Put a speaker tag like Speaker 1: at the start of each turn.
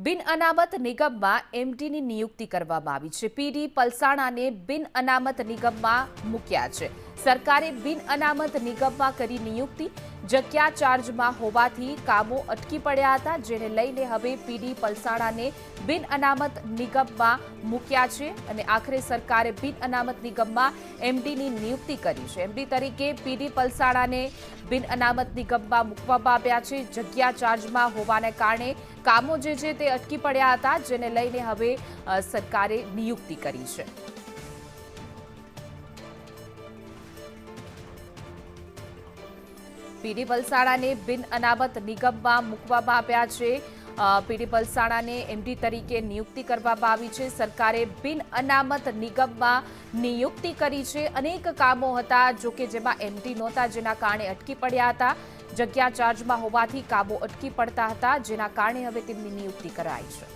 Speaker 1: બિન અનામત નિગમમાં એમડીની નિયુક્તિ કરવામાં આવી છે। પીડી પલસાણાને બિન અનામત નિગમમાં મૂક્યા છે। સરકારે બિન અનામત નિગમમાં કરી નિયુક્તિ। જગ્યા ચાર્જમાં હોવાથી કામો અટકી પડ્યા હતા, જેને લઈને હવે પીડી પલસાણાને બિન અનામત નિગમમાં મૂક્યા છે અને આખરે સરકારે બિન અનામત નિગમમાં એમડીની નિયુક્તિ કરી છે। એમડી તરીકે પીડી પલસાણાને બિન અનામત નિગમમાં મૂકવામાં આવ્યા છે। જગ્યા ચાર્જમાં હોવાને કારણે કામો જે છે તે અટકી પડ્યા હતા, જેને લઈને હવે સરકારે નિયુક્તિ કરી છે। પીડી પલસાણાને બિન અનામત નિગમમાં મૂકવામાં આવ્યા છે। પીડી પલસાણાને એમડી તરીકે નિયુક્તિ કરવામાં આવી છે। સરકારે બિન અનામત નિગમમાં નિયુક્તિ કરી છે। અનેક કામો હતા જોકે જેમાં એમડી નહોતા, જેના કારણે અટકી પડ્યા હતા। જગ્યા ચાર્જમાં હોવાથી કામો અટકી પડતા હતા, જેના કારણે હવે તેમની નિયુક્તિ કરાઈ છે।